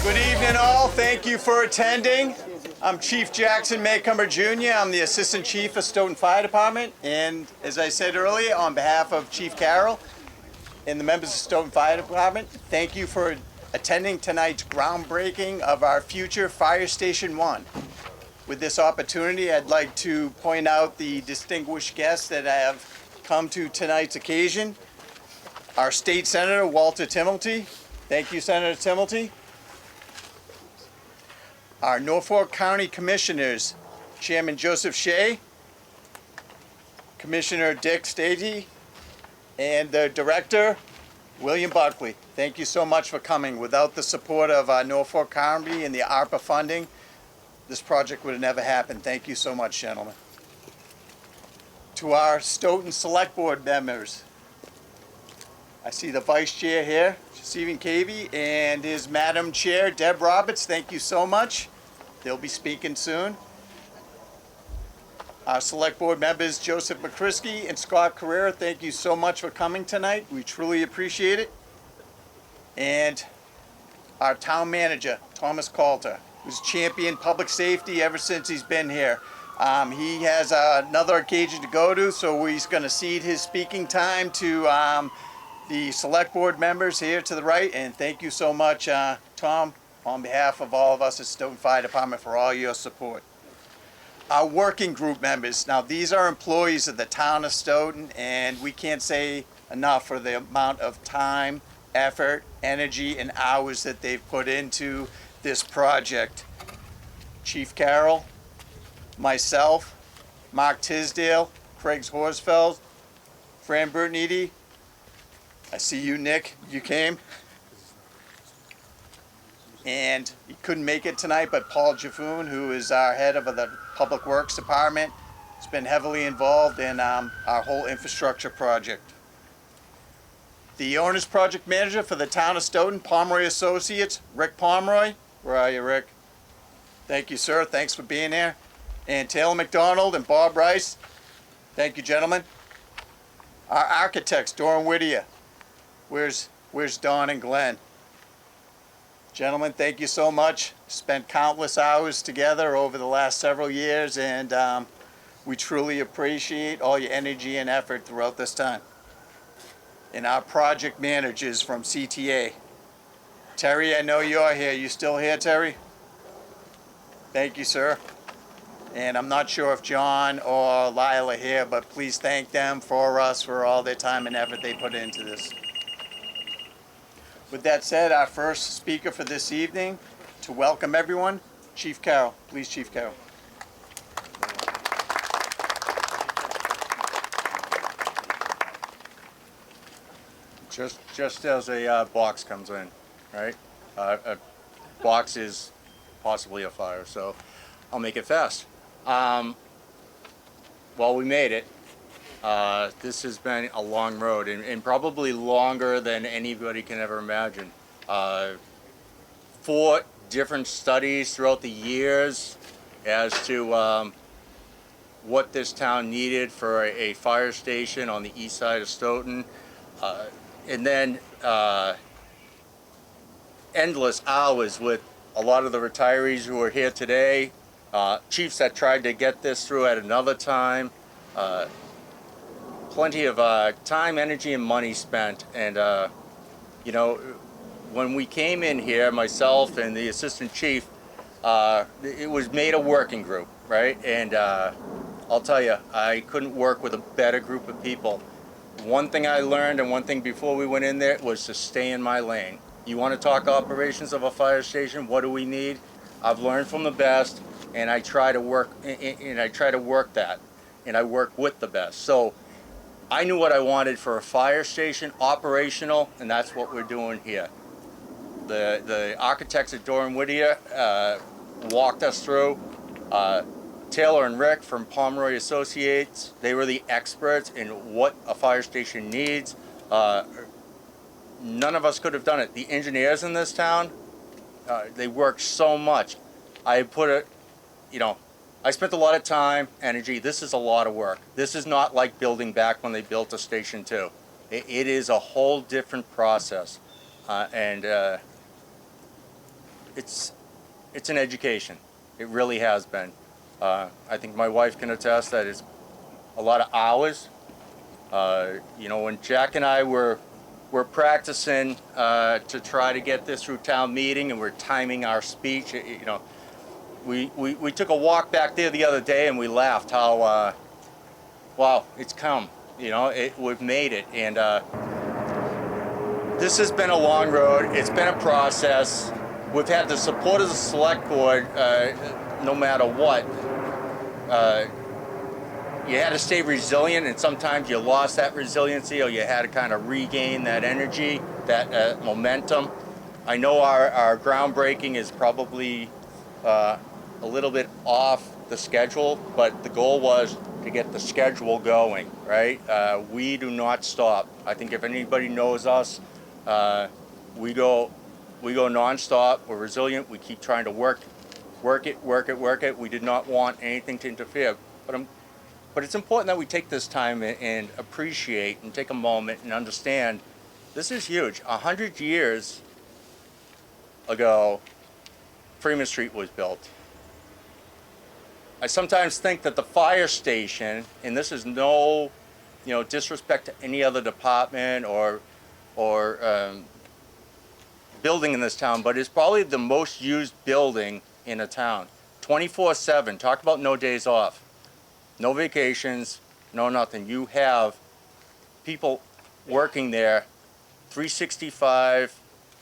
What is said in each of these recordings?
Good evening, all. Thank you for attending. I'm Chief Jackson Maycomer Jr. I'm the Assistant Chief of Stoughton Fire Department. And as I said earlier, on behalf of Chief Carroll and the members of Stoughton Fire Department, thank you for attending tonight's groundbreaking of our future Fire Station 1. With this opportunity, I'd like to point out the distinguished guests that have come to tonight's occasion. Our State Senator, Walter Timilty. Thank you, Senator Timilty. Our Norfolk County Commissioners, Chairman Joseph Shea, Commissioner Dick Stagey, and the Director, William Buckley. Thank you so much for coming. Without the support of Norfolk County and the ARPA funding, this project would have never happened. Thank you so much, gentlemen. To our Stoughton Select Board members, I see the Vice Chair here, Stephen Cavey, and his Madam Chair, Deb Roberts. Thank you so much. They'll be speaking soon. Our Select Board members, Joseph Mccriskie and Scott Carrera, thank you so much for coming tonight. We truly appreciate it. And our Town Manager, Thomas Coulter, who's championed public safety ever since he's been here. He has another occasion to go to, so he's going to cede his speaking time to the Select Board members here to the right. And thank you so much, Tom, on behalf of all of us at Stoughton Fire Department for all your support. Our working group members, now these are employees of the town of Stoughton, and we can't say enough for the amount of time, effort, energy, and hours that they've put into this project. Chief Carroll, myself, Mark Tisdale, Craig Horsfeld, Fran Bertniti. I see you, Nick. You came. And he couldn't make it tonight, but Paul Jaffoon, who is our head of the Public Works Department, has been heavily involved in our whole infrastructure project. The owner's project manager for the town of Stoughton, Pomeroy Associates, Rick Pomeroy. Where are you, Rick? Thank you, sir. Thanks for being here. And Taylor McDonald and Bob Rice. Thank you, gentlemen. Our architects, Doran Whittier. Where's Don and Glenn? Gentlemen, thank you so much. Spent countless hours together over the last several years, and we truly appreciate all your energy and effort throughout this time. And our project managers from CTA. Terry, I know you're here. You still here, Terry? Thank you, sir. And I'm not sure if John or Lyle are here, but please thank them for us for all their time and effort they put into this. With that said, our first speaker for this evening, to welcome everyone, Chief Carroll. Please, Chief Carroll. Just as a box comes in, right? A box is possibly a fire, so I'll make it fast. Well, we made it. This has been a long road, and probably longer than anybody can ever imagine. 4 different studies throughout the years as to what this town needed for a fire station on the east side of Stoughton. And then endless hours with a lot of the retirees who are here today, chiefs that tried to get this through at another time. Plenty of time, energy, and money spent. And, you know, when we came in here, myself and the assistant chief, it was made a working group, right? And I'll tell you, I couldn't work with a better group of people. One thing I learned, and one thing before we went in there, was to stay in my lane. You want to talk operations of a fire station? What do we need? I've learned from the best, and I try to work, that, and I work with the best. So I knew what I wanted for a fire station, operational, and that's what we're doing here. The architects at Doran Whittier walked us through. Taylor and Rick from Pomeroy Associates, they were the experts in what a fire station needs. None of us could have done it. The engineers in this town, they work so much. I spent a lot of time, energy. This is a lot of work. This is not like building back when they built a Station 2. It is a whole different process. it's an education. It really has been. I think my wife can attest that it's a lot of hours. You know, when Jack and I were practicing to try to get this through town meeting, and we're timing our speech, you know, we took a walk back there the other day and we laughed how wow, it's come. You know, we've made it, and this has been a long road. It's been a process. We've had the support of the select board no matter what. You had to stay resilient, and sometimes you lost that resiliency, or you had to kind of regain that energy, that momentum. I know our groundbreaking is probably a little bit off the schedule, but the goal was to get the schedule going, right? We do not stop. I think if anybody knows us, we go nonstop. We're resilient. We keep trying to work it. We did not want anything to interfere, but it's important that we take this time and appreciate and take a moment and understand this is huge. 100 years ago, Freeman Street was built. I sometimes think that the fire station, and this is no, you know, disrespect to any other department or building in this town, but it's probably the most used building in a town. 24/7. Talk about no days off, no vacations, no nothing. You have people working there 365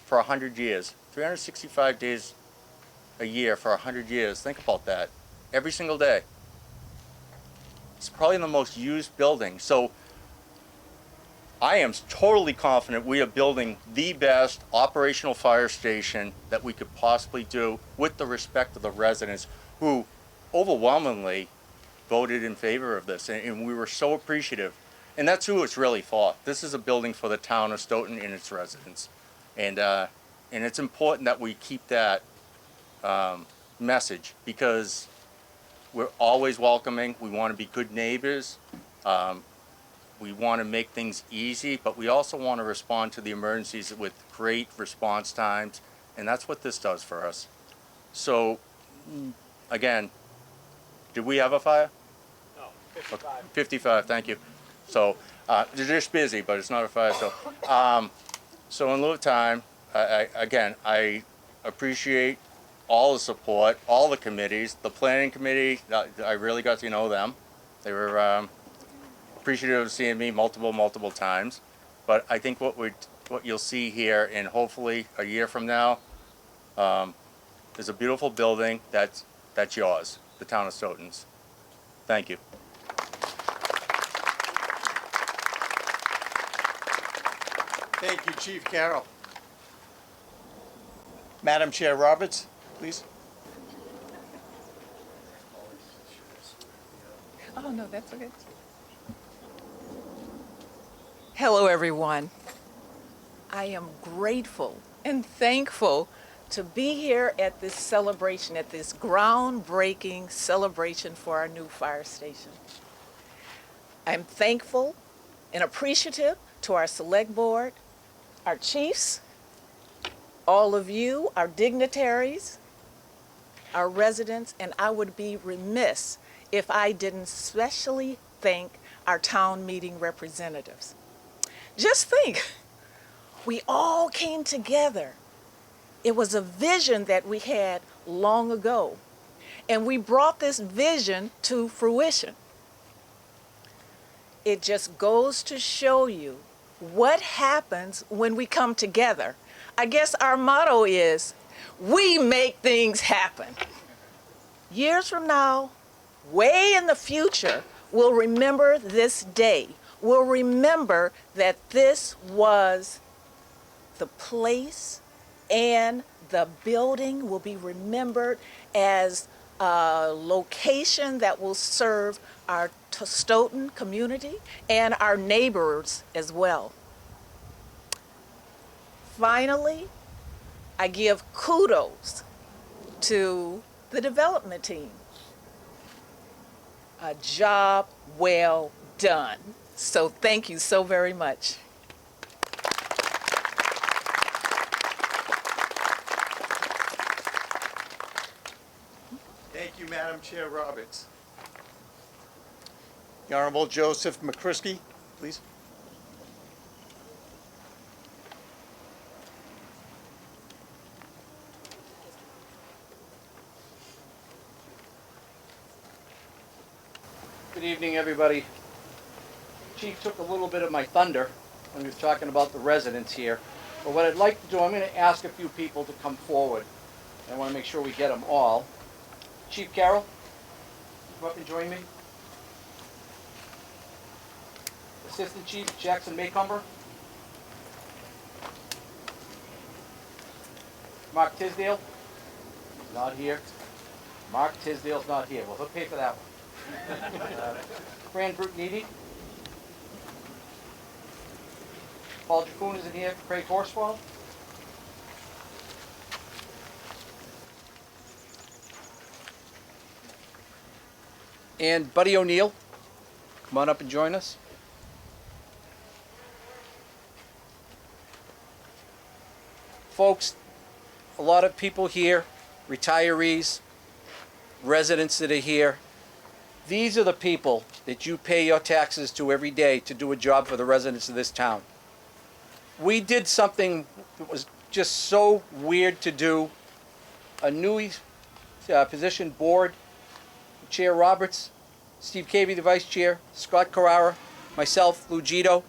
for 100 years, 365 days a year for 100 years. Think about that. Every single day. It's probably the most used building. So I am totally confident we are building the best operational fire station that we could possibly do, with the respect of the residents who overwhelmingly voted in favor of this, and we were so appreciative. And that's who it's really for. This is a building for the town of Stoughton and its residents. And it's important that we keep that message, because we're always welcoming. We want to be good neighbors. We want to make things easy, but we also want to respond to the emergencies with great response times, and that's what this does for us. So, again, did we have a fire? No, 55. 55, thank you. So, they're just busy, but it's not a fire. So in lieu of time, I appreciate all the support, all the committees. The planning committee, I really got to know them. They were appreciative of seeing me multiple times. But I think what you'll see here, and hopefully a year from now, is a beautiful building that's yours, the town of Stoughton's. Thank you. Thank you, Chief Carroll. Madam Chair Roberts, please. Oh, no, that's okay. Hello, everyone. I am grateful and thankful to be here at this celebration, at this groundbreaking celebration for our new fire station. I'm thankful and appreciative to our select board, our chiefs, all of you, our dignitaries, our residents, and I would be remiss if I didn't especially thank our town meeting representatives. Just think, we all came together. It was a vision that we had long ago, and we brought this vision to fruition. It just goes to show you what happens when we come together. I guess our motto is, we make things happen. Years from now, way in the future, we'll remember this day. We'll remember that this was the place, and the building will be remembered as a location that will serve our Stoughton community and our neighbors as well. Finally, I give kudos to the development team. A job well done. So thank you so very much. Town Chair Roberts. The Honorable Joseph Mccriskie, please. Good evening, everybody. Chief took a little bit of my thunder when he was talking about the residents here. But what I'd like to do, I'm going to ask a few people to come forward. I want to make sure we get them all. Chief Carroll, come up and join me. Assistant Chief Jackson Maycomber. Mark Tisdale, not here. Mark Tisdale's not here. Well, he'll pay for that one. Fran Brutniti. Paul Jaffoon isn't here. Craig Horsfall. And Buddy O'Neill. Come on up and join us. Folks, a lot of people here, retirees, residents that are here. These are the people that you pay your taxes to every day to do a job for the residents of this town. We did something that was just so weird to do. A newly positioned board, Chair Roberts, Steve Cavey, the Vice Chair, Scott Carrara, myself, Lou Gito,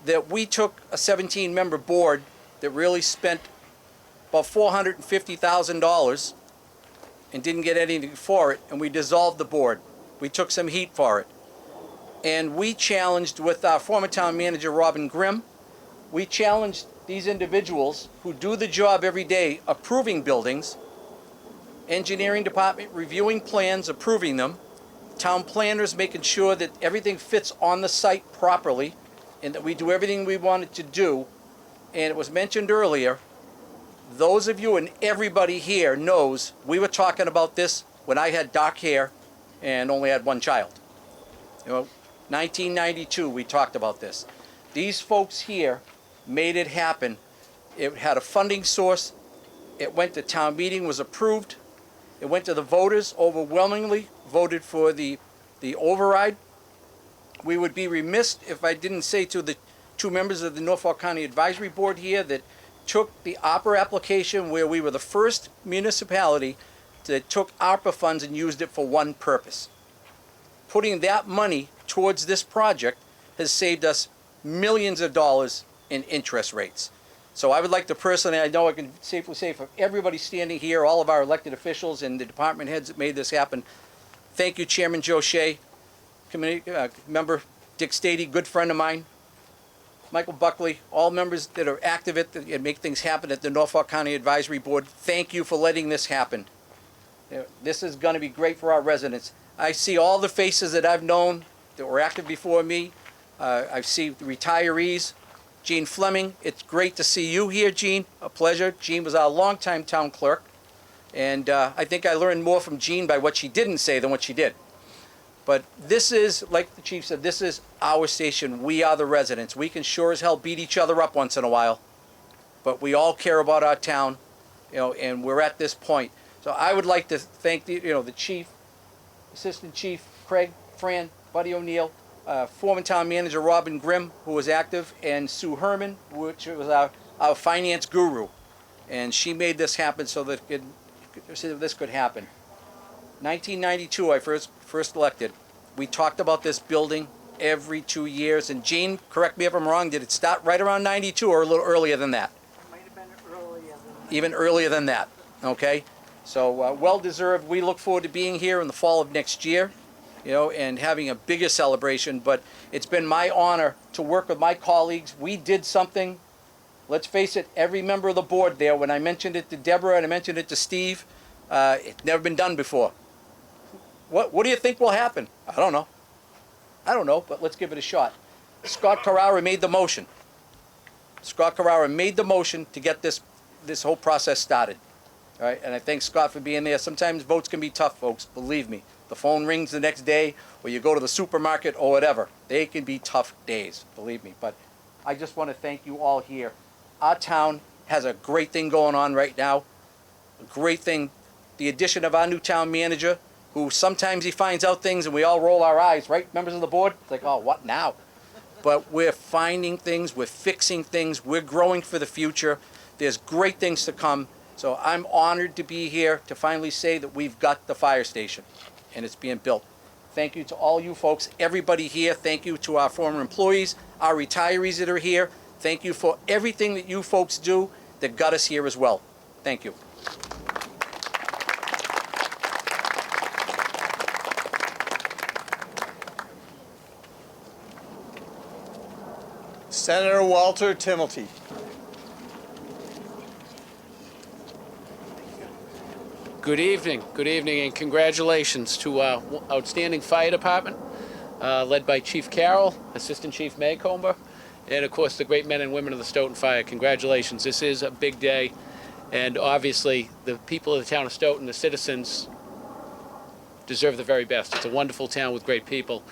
that we took a 17-member board that really spent about $450,000 and didn't get anything for it, and we dissolved the board. We took some heat for it. And we challenged with our former town manager, Robin Grimm, we challenged these individuals who do the job every day, approving buildings, engineering department reviewing plans, approving them, town planners making sure that everything fits on the site properly, and that we do everything we wanted to do. And it was mentioned earlier, those of you and everybody here knows we were talking about this when I had dark hair and only had one child. You know, 1992 we talked about this. These folks here made it happen. It had a funding source. It went to town meeting, was approved. It went to the voters, overwhelmingly voted for the override. We would be remiss if I didn't say to the two members of the Norfolk County Advisory Board here that took the ARPA application, where we were the first municipality that took ARPA funds and used it for one purpose. Putting that money towards this project has saved us millions of dollars in interest rates. So I would like to personally, I know I can safely say for everybody standing here, all of our elected officials and the department heads that made this happen, thank you, Chairman Joe Shea, Committee Member Dick Stady, good friend of mine, Michael Buckley, all members that are active and make things happen at the Norfolk County Advisory Board. Thank you for letting this happen. This is going to be great for our residents. I see all the faces that I've known that were active before me. I see the retirees. Gene Fleming, it's great to see you here, Gene. A pleasure. Gene was our longtime town clerk. And I think I learned more from Gene by what she didn't say than what she did. But this is, like the chief said, this is our station. We are the residents. We can sure as hell beat each other up once in a while. But we all care about our town, you know, and we're at this point. So I would like to thank the chief, assistant chief, Craig, Fran, Buddy O'Neill, former town manager Robin Grimm, who was active, and Sue Herman, which was our finance guru. And she made this happen so that this could happen. 1992, I first elected. We talked about this building every 2 years. And Gene, correct me if I'm wrong, did it start right around 92 or a little earlier than that? It might have been earlier than that. Even earlier than that, okay? So well-deserved. We look forward to being here in the fall of next year, you know, and having a bigger celebration. But it's been my honor to work with my colleagues. We did something, let's face it, every member of the board there, when I mentioned it to Deborah and I mentioned it to Steve, it's never been done before. What do you think will happen? I don't know, but let's give it a shot. Scott Carrara made the motion. Scott Carrara made the motion to get this whole process started. All right, and I thank Scott for being there. Sometimes votes can be tough, folks, believe me. The phone rings the next day, or you go to the supermarket or whatever. They can be tough days, believe me. But I just want to thank you all here. Our town has a great thing going on right now. A great thing. The addition of our new town manager, who sometimes he finds out things and we all roll our eyes, right, members of the board? It's like, oh, what now? But we're finding things, we're fixing things, we're growing for the future. There's great things to come. So I'm honored to be here to finally say that we've got the fire station and it's being built. Thank you to all you folks, everybody here. Thank you to our former employees, our retirees that are here. Thank you for everything that you folks do that got us here as well. Thank you. Senator Walter Timilty. Good evening, and congratulations to our outstanding fire department, led by Chief Carroll, Assistant Chief Maycomber, and of course the great men and women of the Stoughton Fire. Congratulations. This is a big day, and obviously the people of the town of Stoughton, the citizens, deserve the very best. It's a wonderful town with great people.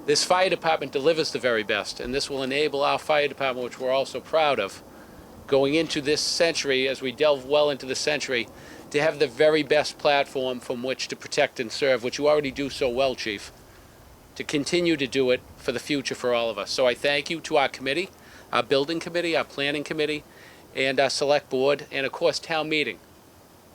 This fire department delivers the very best, and this will enable our fire department, which we're also proud of, going into this century, as we delve well into the century, to have the very best platform from which to protect and serve, which you already do so well, Chief, to continue to do it for the future for all of us. So I thank you to our committee, our building committee, our planning committee, and our select board, and of course town meeting,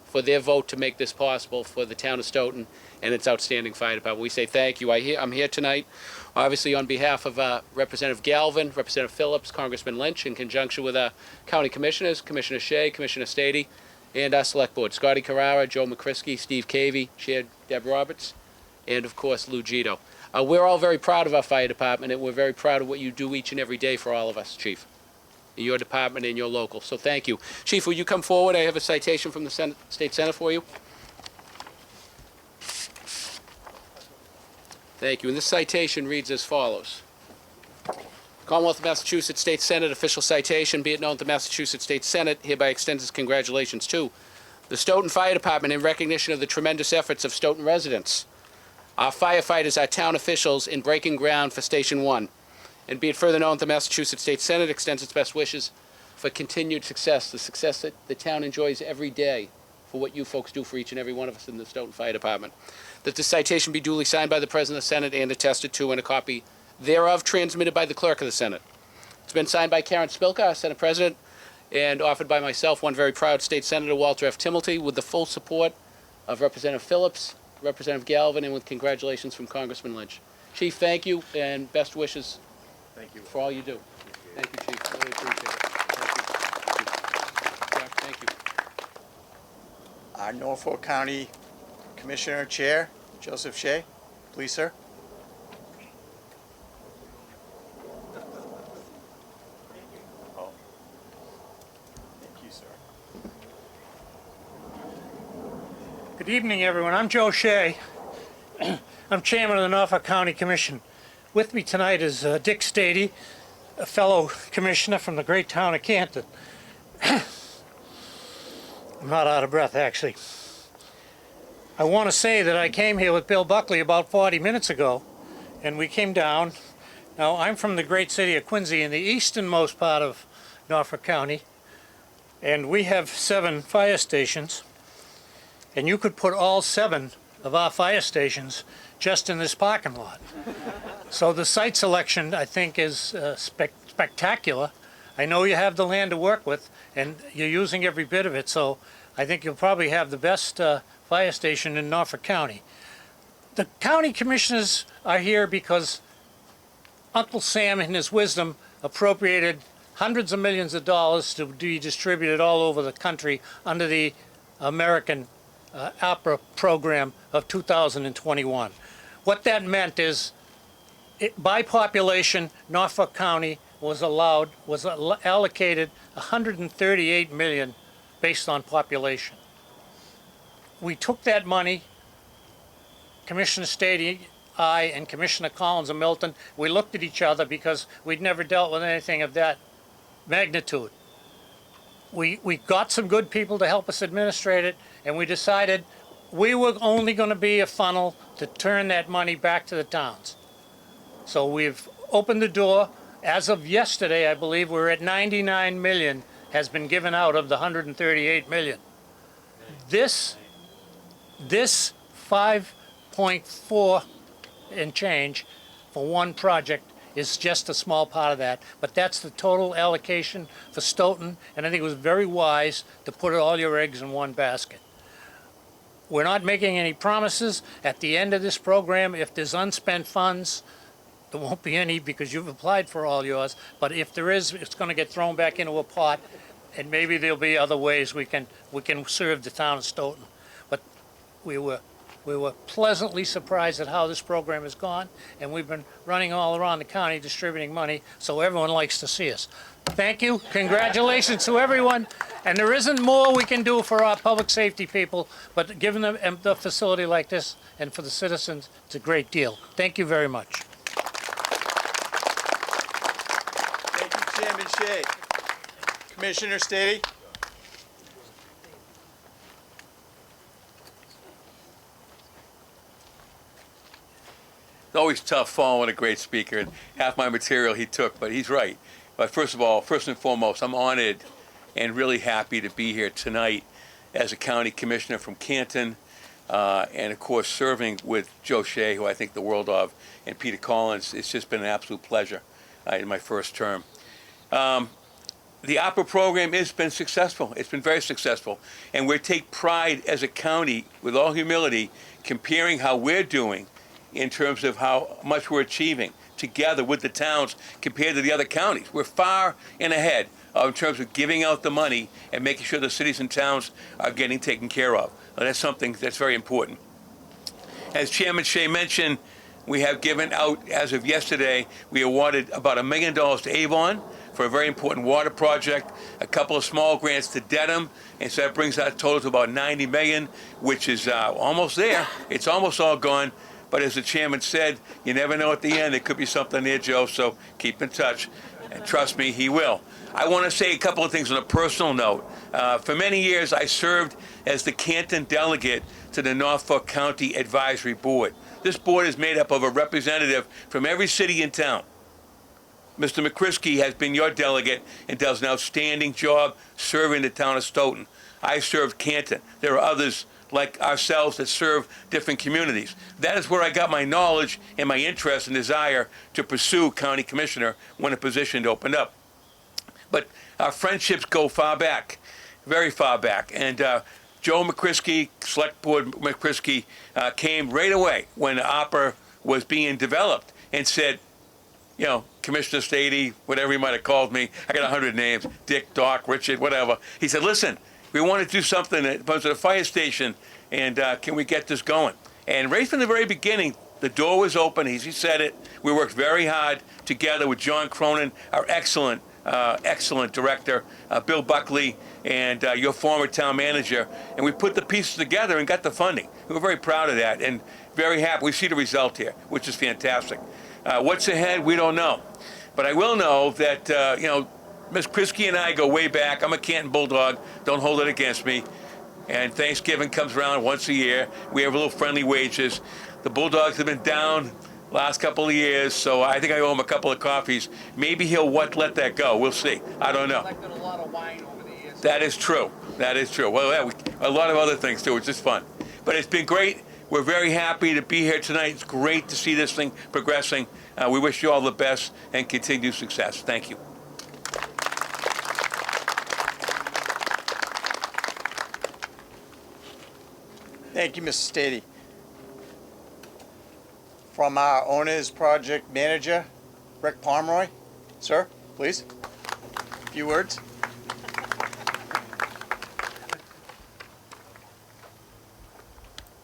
for their vote to make this possible for the town of Stoughton and its outstanding fire department. We say thank you. I'm here tonight, obviously on behalf of Representative Galvin, Representative Phillips, Congressman Lynch, in conjunction with our county commissioners, Commissioner Shea, Commissioner Stady, and our select board, Scotty Carrara, Joe Mccriskie, Steve Cavey, Chair Deb Roberts, and of course Lou Gito. We're all very proud of our fire department, and we're very proud of what you do each and every day for all of us, Chief, in your department and your local. So thank you. Chief, will you come forward? I have a citation from the State Senate for you. Thank you. And this citation reads as follows. Commonwealth of Massachusetts State Senate official citation. Be it known that the Massachusetts State Senate hereby extends its congratulations to the Stoughton Fire Department in recognition of the tremendous efforts of Stoughton residents, our firefighters, our town officials in breaking ground for Station 1. And be it further known that the Massachusetts State Senate extends its best wishes for continued success, the success that the town enjoys every day for what you folks do for each and every one of us in the Stoughton Fire Department. That this citation be duly signed by the President of the Senate and attested to, and a copy thereof transmitted by the Clerk of the Senate. It's been signed by Karen Spilka, our Senate President, and offered by myself, one very proud State Senator, Walter F. Timilty, with the full support of Representative Phillips, Representative Galvin, and with congratulations from Congressman Lynch. Chief, thank you, and best wishes for all you do. Thank you, Chief. Really appreciate it. Thank you. Jack, thank you. Our Norfolk County Commissioner Chair, Joseph Shea. Please, sir. Oh. Thank you, sir. Good evening, everyone. I'm Joe Shea. I'm chairman of the Norfolk County Commission. With me tonight is Dick Stady, a fellow commissioner from the great town of Canton. I'm not out of breath, actually. I want to say that I came here with Bill Buckley about 40 minutes ago, and we came down. Now, I'm from the great city of Quincy in the easternmost part of Norfolk County, and we have 7 fire stations, and you could put all 7 of our fire stations just in this parking lot. So the site selection, I think, is spectacular. I know you have the land to work with, and you're using every bit of it, so I think you'll probably have the best fire station in Norfolk County. The county commissioners are here because Uncle Sam, in his wisdom, appropriated hundreds of millions of dollars to be distributed all over the country under the American APRA program of 2021. What that meant is, by population, Norfolk County was allocated 138 million based on population. We took that money, Commissioner Stady, I, and Commissioner Collins of Milton, we looked at each other because we'd never dealt with anything of that magnitude. We got some good people to help us administrate it, and we decided we were only going to be a funnel to turn that money back to the towns. So we've opened the door. As of yesterday, I believe we're at 99 million has been given out of the 138 million. This 5 0.4 and change for one project is just a small part of that. But that's the total allocation for Stoughton, and I think it was very wise to put all your eggs in one basket. We're not making any promises. At the end of this program, if there's unspent funds, there won't be any because you've applied for all yours. But if there is, it's going to get thrown back into a pot, and maybe there'll be other ways we can serve the town of Stoughton. But we were pleasantly surprised at how this program has gone, and we've been running all around the county distributing money, so everyone likes to see us. Thank you. Congratulations to everyone. And there isn't more we can do for our public safety people, but giving them the facility like this and for the citizens, it's a great deal. Thank you very much. Thank you, Chairman Shea. Commissioner Stady? It's always tough following a great speaker, and half my material he took, but he's right. But first of all, first and foremost, I'm honored and really happy to be here tonight as a county commissioner from Canton, and of course serving with Joe Shea, who I think the world of, and Peter Collins. It's just been an absolute pleasure in my first term. The opera program has been successful. It's been very successful, and we take pride as a county, with all humility, comparing how we're doing in terms of how much we're achieving together with the towns compared to the other counties. We're far and ahead in terms of giving out the money and making sure the cities and towns are getting taken care of. And that's something that's very important. As Chairman Shea mentioned, we have given out, as of yesterday, we awarded about $1 million to Avon for a very important water project, a couple of small grants to Dedham, and so that brings our total to about $90 million, which is almost there. It's almost all gone. But as the chairman said, you never know at the end. There could be something there, Joe, so keep in touch. And trust me, he will. I want to say a couple of things on a personal note. For many years, I served as the Canton delegate to the Norfolk County Advisory Board. This board is made up of a representative from every city and town. Mr. Mccriskie has been your delegate and does an outstanding job serving the town of Stoughton. I served Canton. There are others like ourselves that serve different communities. That is where I got my knowledge and my interest and desire to pursue county commissioner when a position opened up. But our friendships go far back, very far back. And Joe Mccriskie, Select Board Mccriskie, came right away when the opera was being developed and said, you know, Commissioner Stady, whatever he might have called me, I got 100 names, Dick, Doc, Richard, whatever. He said, listen, we want to do something that comes to the fire station, and can we get this going? And right from the very beginning, the door was open. He said it. We worked very hard together with John Cronin, our excellent director, Bill Buckley, and your former town manager, and we put the pieces together and got the funding. We were very proud of that and very happy. We see the result here, which is fantastic. What's ahead, we don't know. But I will know that, you know, Ms. Mccriskie and I go way back. I'm a Canton Bulldog. Don't hold it against me. And Thanksgiving comes around once a year. We have a little friendly wages. The Bulldogs have been down last couple of years, so I think I owe him a couple of coffees. Maybe he'll let that go. We'll see. I don't know. Collected a lot of wine over the years. That is true. That is true. Well, yeah, a lot of other things too, which is fun. But it's been great. We're very happy to be here tonight. It's great to see this thing progressing. We wish you all the best and continued success. Thank you. Thank you, Mr. Stady. From our owner's project manager, Rick Pomeroy. Sir, please. A few words.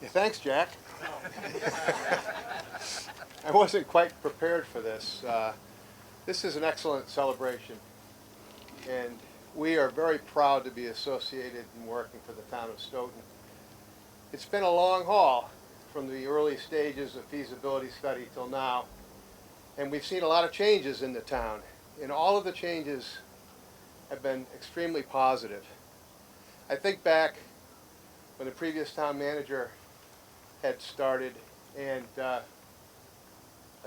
Yeah, thanks, Jack. I wasn't quite prepared for this. This is an excellent celebration, and we are very proud to be associated and working for the town of Stoughton. It's been a long haul from the early stages of feasibility study till now, and we've seen a lot of changes in the town, and all of the changes have been extremely positive. I think back when the previous town manager had started, and I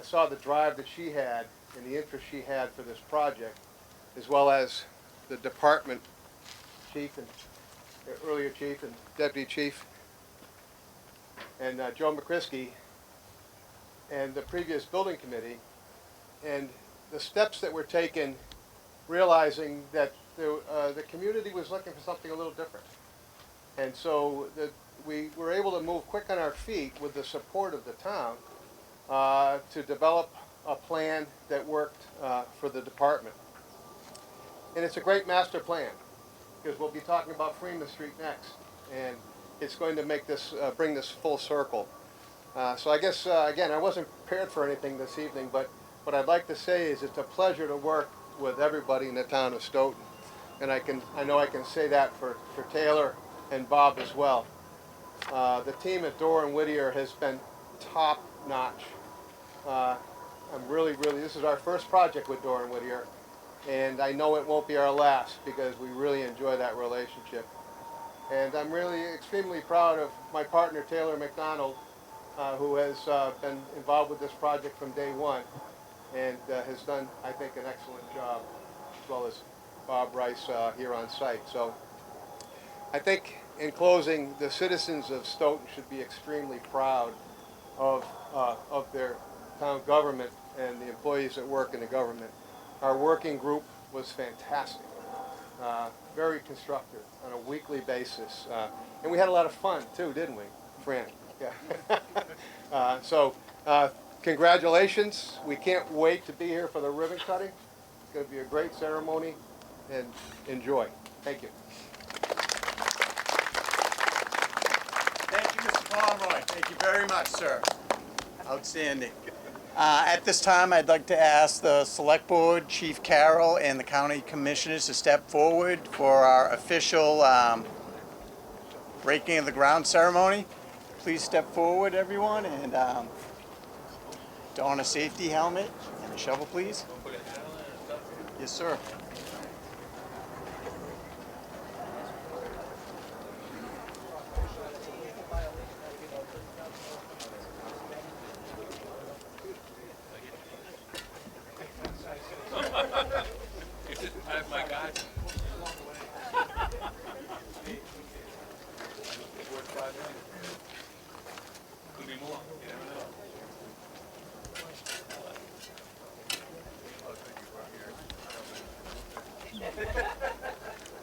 saw the drive that she had and the interest she had for this project, as well as the department chief and earlier chief and deputy chief. and Joe Mccriskie and the previous building committee, and the steps that were taken, realizing that the community was looking for something a little different. And so we were able to move quick on our feet with the support of the town to develop a plan that worked for the department. And it's a great master plan, because we'll be talking about Freeman Street next, and it's going to make this bring this full circle. So I guess again, I wasn't prepared for anything this evening, but what I'd like to say is it's a pleasure to work with everybody in the town of Stoughton, and I know I can say that for Taylor and Bob as well. The team at Dorr and Whittier has been top notch. I'm really, this is our first project with Dorr and Whittier, and I know it won't be our last because we really enjoy that relationship. And I'm really extremely proud of my partner Taylor McDonald, who has been involved with this project from day one and has done, I think, an excellent job, as well as Bob Rice here on site. So I think, in closing, the citizens of Stoughton should be extremely proud of their town government and the employees that work in the government. Our working group was fantastic, very constructive on a weekly basis, and we had a lot of fun too, didn't we, Fran? Yeah. So congratulations. We can't wait to be here for the ribbon cutting. It's going to be a great ceremony, and enjoy. Thank you. Thank you, Mr. Pomeroy. Thank you very much, sir. Outstanding. At this time, I'd like to ask the Select Board, Chief Carroll, and the County Commissioners to step forward for our official breaking of the ground ceremony. Please step forward, everyone, and don a safety helmet and a shovel, please. Yes, sir.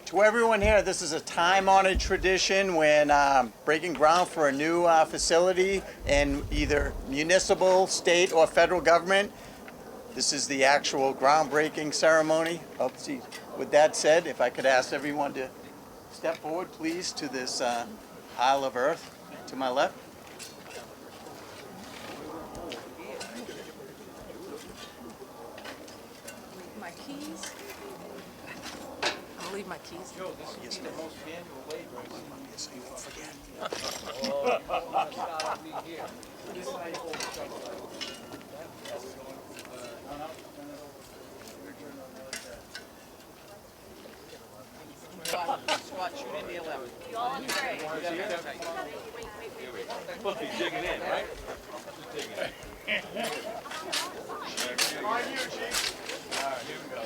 To everyone here, this is a time-honored tradition when breaking ground for a new facility in either municipal, state, or federal government. This is the actual groundbreaking ceremony. With that said, if I could ask everyone to step forward, please, to this pile of earth to my left. My keys. I'll leave my keys. Yes, the most manual labor. So you won't forget. Squat, shoot in the 11. Supposed to be digging in, right? On you, Chief. All right, here we go.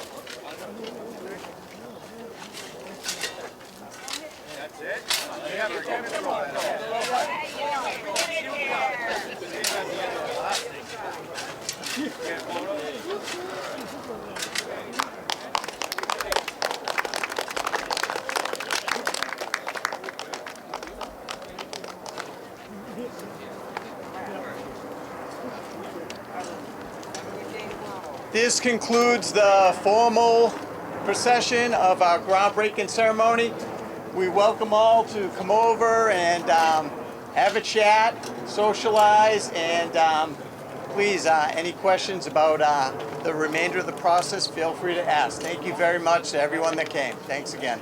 That's it? Yeah, we're getting it rolling. This concludes the formal procession of our groundbreaking ceremony. We welcome all to come over and have a chat, socialize, and please, any questions about the remainder of the process, feel free to ask. Thank you very much to everyone that came. Thanks again.